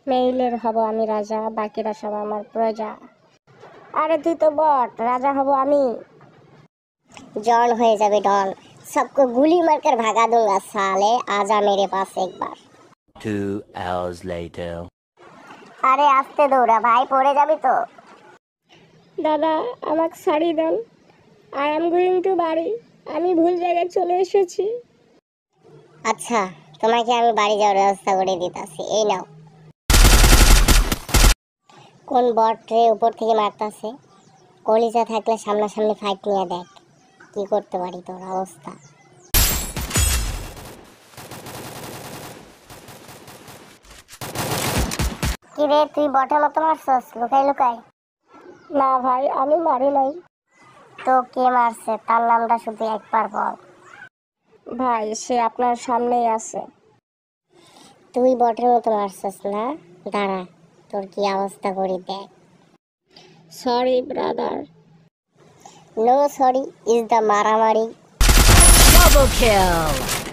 মেইলের হব আমি রাজা, বাকিরা সব আমার প্রজা। আরে তুই তো বট, রাজা হব আমি। जॉन হয়ে যাবে डॉन। सबको गोली मारकर भगा दूंगा साले, आजा मेरे पास एक बार। 2 hours later. আরে আস্তে দৌড়া ভাই, পড়ে যাবি তো। দাদা আমাকে ছাড়ি দেন, আই এম গোয়িং টু বাড়ি। আমি ভুল জায়গায় চলে এসেছি। আচ্ছা, তোমাকে আমি বাড়ি যাওয়ার ব্যবস্থা করে দিতাছি, এই নাও। কোন বট রে উপর থেকে মারতাছে? কলিজা থাকলে সামনাসামনি ফাইট নিয়ে দেখ কি করতে পারি তোর অবস্থা। কি রে, তুই বটের মতো মারছস লুকাই লুকাই? না ভাই, আমি মারি নাই। তো কে মারছে তার নামটা শুধু একবার বল। ভাই সে আপনার সামনেই আছে। তুই বটের মতো মারছস না? দাঁড়া, তোর কি অবস্থা করি দেখ। Sorry brother. No sorry is the মারামারি। Double kill.